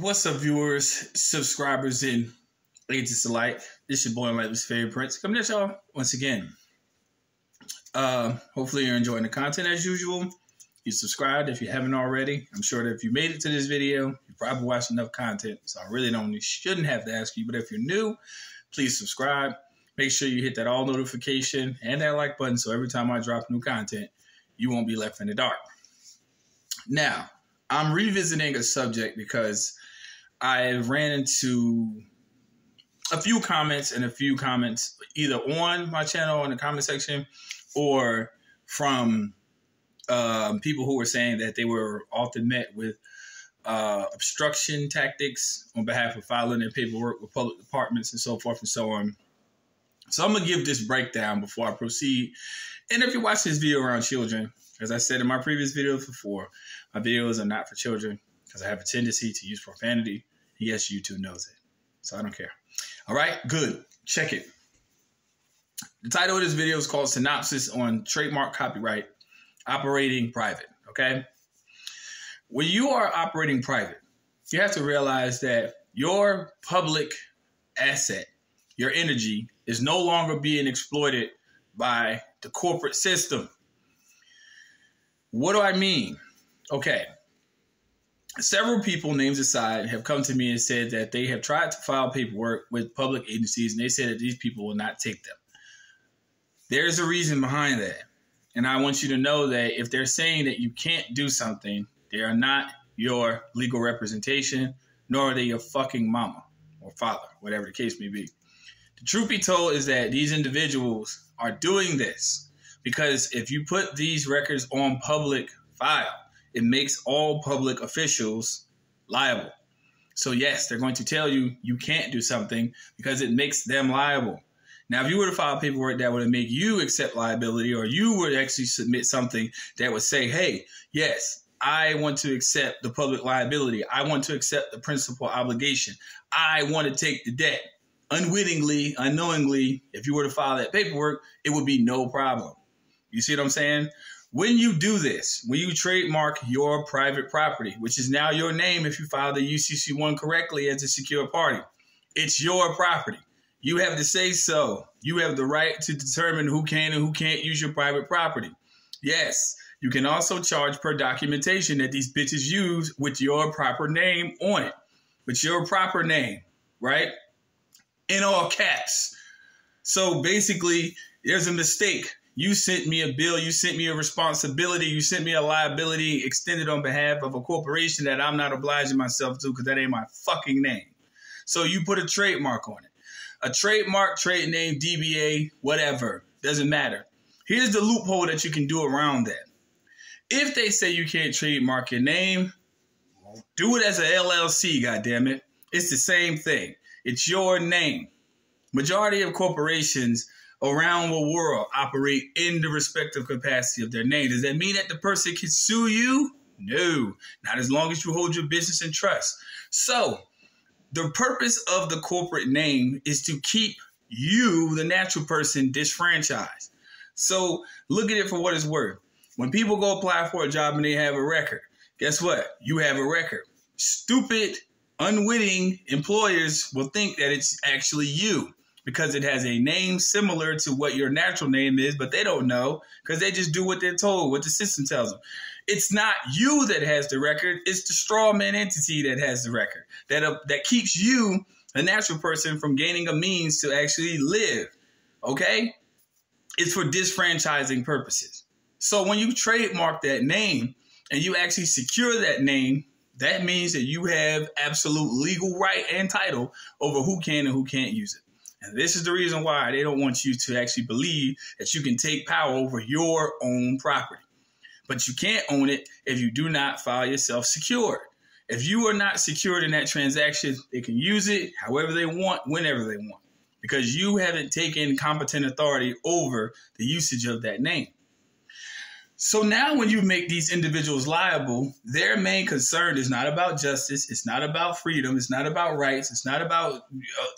What's up, viewers, subscribers, and agents alike? This your boy, Luciferian Prince, coming at y'all once again. Hopefully you're enjoying the content as usual. You subscribed if you haven't already. I'm sure that if you made it to this video, you probably watched enough content, so I really shouldn't have to ask you. But if you're new, please subscribe. Make sure you hit that all notification and that like button, so every time I drop new content, you won't be left in the dark. Now, I'm revisiting a subject because I ran into a few comments either on my channel in the comment section or from people who were saying that they were often met with obstruction tactics on behalf of filing their paperwork with public departments and so forth and so on. So I'm going to give this breakdown before I proceed. And if you watch this video around children, as I said in my previous videos before, my videos are not for children because I have a tendency to use profanity. Yes, YouTube knows it. So I don't care. All right, good. Check it. The title of this video is called Synopsis on Trademark Copyright Operating Private. Okay? When you are operating private, you have to realize that your public asset, your energy, is no longer being exploited by the corporate system. What do I mean? Okay. Several people, names aside, have come to me and said that they have tried to file paperwork with public agencies, and they said that these people will not take them. There's a reason behind that. And I want you to know that if they're saying that you can't do something, they are not your legal representation, nor are they your fucking mama or father, whatever the case may be. The truth be told is that these individuals are doing this because if you put these records on public file, it makes all public officials liable. So yes, they're going to tell you you can't do something because it makes them liable. Now, if you were to file paperwork that would make you accept liability, or you would actually submit something that would say, hey, yes, I want to accept the public liability. I want to accept the principal obligation. I want to take the debt. Unwittingly, unknowingly, if you were to file that paperwork, it would be no problem. You see what I'm saying? When you do this, when you trademark your private property, which is now your name if you file the UCC1 correctly as a secure party, it's your property. You have to say so. You have the right to determine who can and who can't use your private property. Yes, you can also charge per documentation that these bitches use with your proper name on it. With your proper name, right? In all caps. So basically, there's a mistake. You sent me a bill, you sent me a responsibility, you sent me a liability extended on behalf of a corporation that I'm not obliging myself to because that ain't my fucking name. So you put a trademark on it. A trademark, trade name, DBA, whatever. Doesn't matter. Here's the loophole that you can do around that. If they say you can't trademark your name, do it as an LLC, goddammit. It's the same thing. It's your name. Majority of corporations around the world operate in the respective capacity of their name. Does that mean that the person can sue you? No, not as long as you hold your business in trust. So the purpose of the corporate name is to keep you, the natural person, disfranchised. So look at it for what it's worth. When people go apply for a job and they have a record, guess what? You have a record. Stupid, unwitting employers will think that it's actually you, because it has a name similar to what your natural name is, but they don't know because they just do what they're told, what the system tells them. It's not you that has the record. It's the straw man entity that has the record that keeps you, a natural person, from gaining a means to actually live. Okay? It's for disfranchising purposes. So when you trademark that name and you actually secure that name, that means that you have absolute legal right and title over who can and who can't use it. And this is the reason why they don't want you to actually believe that you can take power over your own property. But you can't own it if you do not file yourself secured. If you are not secured in that transaction, they can use it however they want, whenever they want, because you haven't taken competent authority over the usage of that name. So now when you make these individuals liable, their main concern is not about justice. It's not about freedom. It's not about rights. It's not about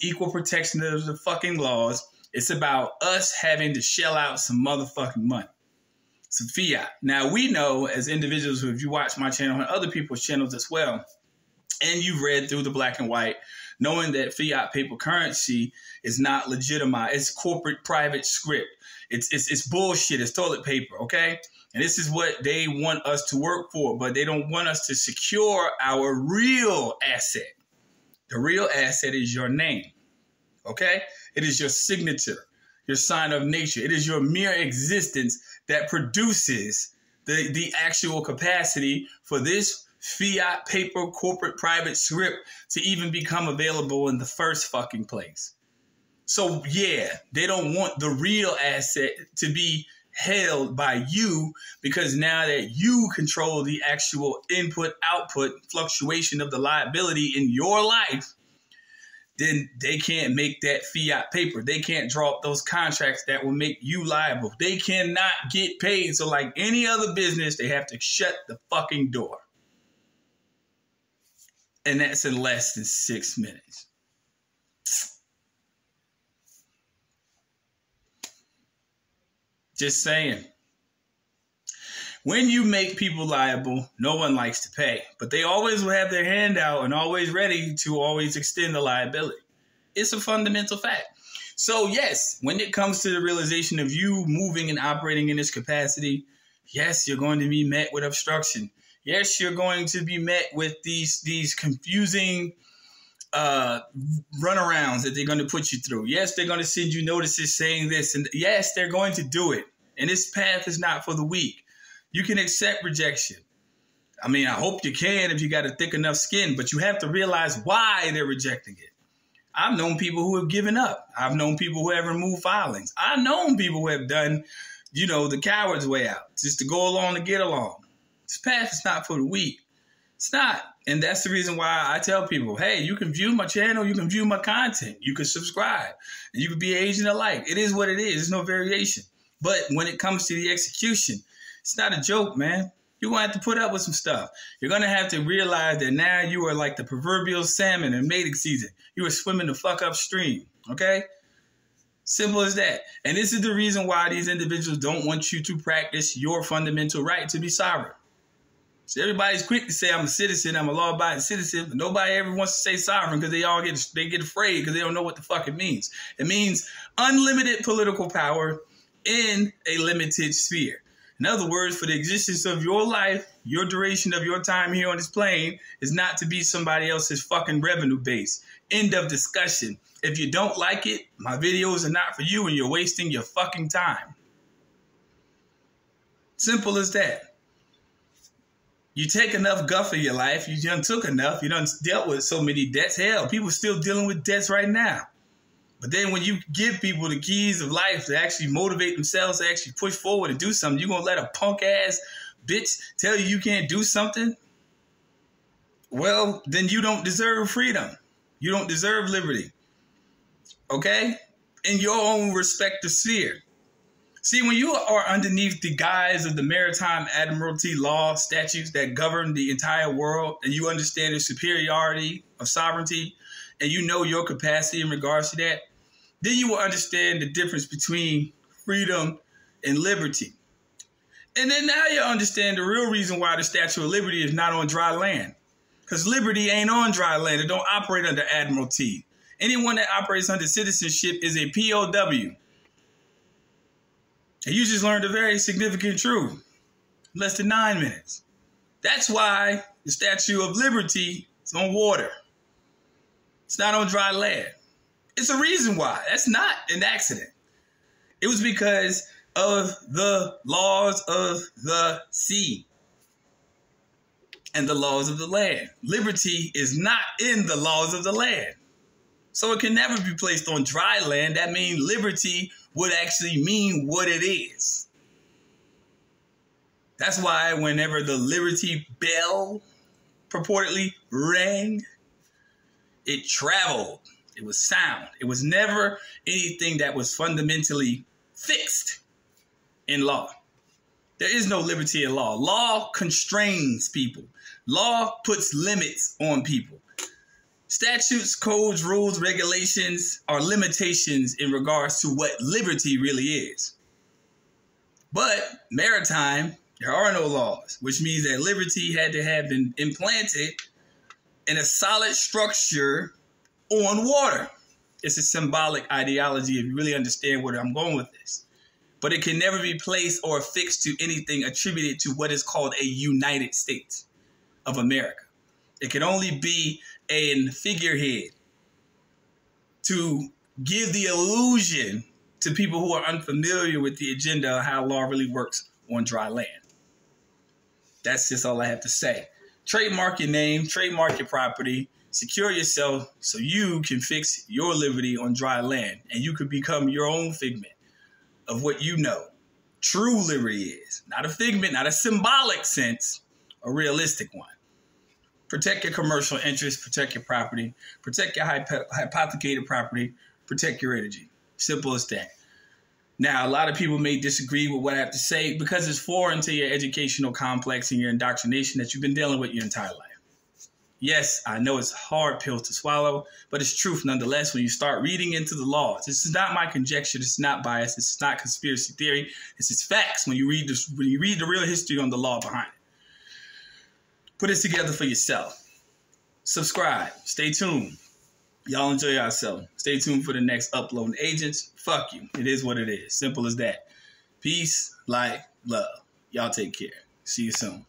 equal protection of the fucking laws. It's about us having to shell out some motherfucking money. Some fiat. Now, we know as individuals, if you watch my channel and other people's channels as well, and you read through the black and white, knowing that fiat paper currency is not legitimized. It's corporate private script. It's bullshit. It's toilet paper, okay? And this is what they want us to work for, but they don't want us to secure our real asset. The real asset is your name, okay? It is your signature, your sign of nature. It is your mere existence that produces the actual capacity for this fiat paper corporate private script to even become available in the first fucking place. So yeah, they don't want the real asset to be held by you, because now that you control the actual input output fluctuation of the liability in your life, then they can't make that fiat paper. They can't draw up those contracts that will make you liable. They cannot get paid. So like any other business, they have to shut the fucking door. And that's in less than 6 minutes. Just saying. When you make people liable, no one likes to pay. But they always will have their hand out and always ready to always extend the liability. It's a fundamental fact. So yes, when it comes to the realization of you moving and operating in this capacity, yes, you're going to be met with obstruction. Yes, you're going to be met with these confusing runarounds that they're going to put you through. Yes, they're going to send you notices saying this. And yes, they're going to do it. And this path is not for the weak. You can accept rejection. I mean, I hope you can if you got a thick enough skin, but you have to realize why they're rejecting it. I've known people who have given up. I've known people who have removed filings. I've known people who have done, the coward's way out, just to go along to get along. This path is not for the weak. It's not. And that's the reason why I tell people, hey, you can view my channel, you can view my content, you can subscribe, and you can be an agent alike. It is what it is. There's no variation. But when it comes to the execution, it's not a joke, man. You're going to have to put up with some stuff. You're going to have to realize that now you are like the proverbial salmon in mating season. You are swimming the fuck upstream, okay? Simple as that. And this is the reason why these individuals don't want you to practice your fundamental right to be sovereign. So everybody's quick to say I'm a citizen, I'm a law-abiding citizen, but nobody ever wants to say sovereign because they get afraid because they don't know what the fuck it means. It means unlimited political power in a limited sphere. In other words, for the existence of your life, your duration of your time here on this plane is not to be somebody else's fucking revenue base. End of discussion. If you don't like it, my videos are not for you and you're wasting your fucking time. Simple as that. You take enough guff in your life, you done took enough, you done dealt with so many debts. Hell, people still dealing with debts right now. But then when you give people the keys of life to actually motivate themselves to actually push forward and do something, you're going to let a punk-ass bitch tell you can't do something? Well, then you don't deserve freedom. You don't deserve liberty. Okay? In your own respective sphere. See, when you are underneath the guise of the maritime admiralty law statutes that govern the entire world, and you understand the superiority of sovereignty, and you know your capacity in regards to that, then you will understand the difference between freedom and liberty. And then now you understand the real reason why the Statue of Liberty is not on dry land. Because liberty ain't on dry land. It don't operate under admiralty. Anyone that operates under citizenship is a POW. And you just learned a very significant truth in less than 9 minutes. That's why the Statue of Liberty is on water. It's not on dry land. It's a reason why. That's not an accident. It was because of the laws of the sea and the laws of the land. Liberty is not in the laws of the land. So it can never be placed on dry land. That means liberty would actually mean what it is. That's why whenever the Liberty Bell purportedly rang, it traveled. It was sound. It was never anything that was fundamentally fixed in law. There is no liberty in law. Law constrains people. Law puts limits on people. Statutes, codes, rules, regulations are limitations in regards to what liberty really is. But maritime, there are no laws, which means that liberty had to have been implanted and a solid structure on water. It's a symbolic ideology if you really understand where I'm going with this. But it can never be placed or affixed to anything attributed to what is called a United States of America. It can only be a figurehead to give the illusion to people who are unfamiliar with the agenda of how law really works on dry land. That's just all I have to say. Trademark your name, trademark your property, secure yourself so you can fix your liberty on dry land and you can become your own figment of what you know true liberty is. Not a figment, not a symbolic sense, a realistic one. Protect your commercial interests, protect your property, protect your hypothecated property, protect your energy. Simple as that. Now, a lot of people may disagree with what I have to say because it's foreign to your educational complex and your indoctrination that you've been dealing with your entire life. Yes, I know it's a hard pill to swallow, but it's truth nonetheless when you start reading into the laws. This is not my conjecture. This is not bias. This is not conspiracy theory. This is facts when you read this, when you read the real history on the law behind it. Put it together for yourself. Subscribe. Stay tuned. Y'all enjoy yourself. Stay tuned for the next upload. Agents, fuck you. It is what it is. Simple as that. Peace, light, love. Y'all take care. See you soon.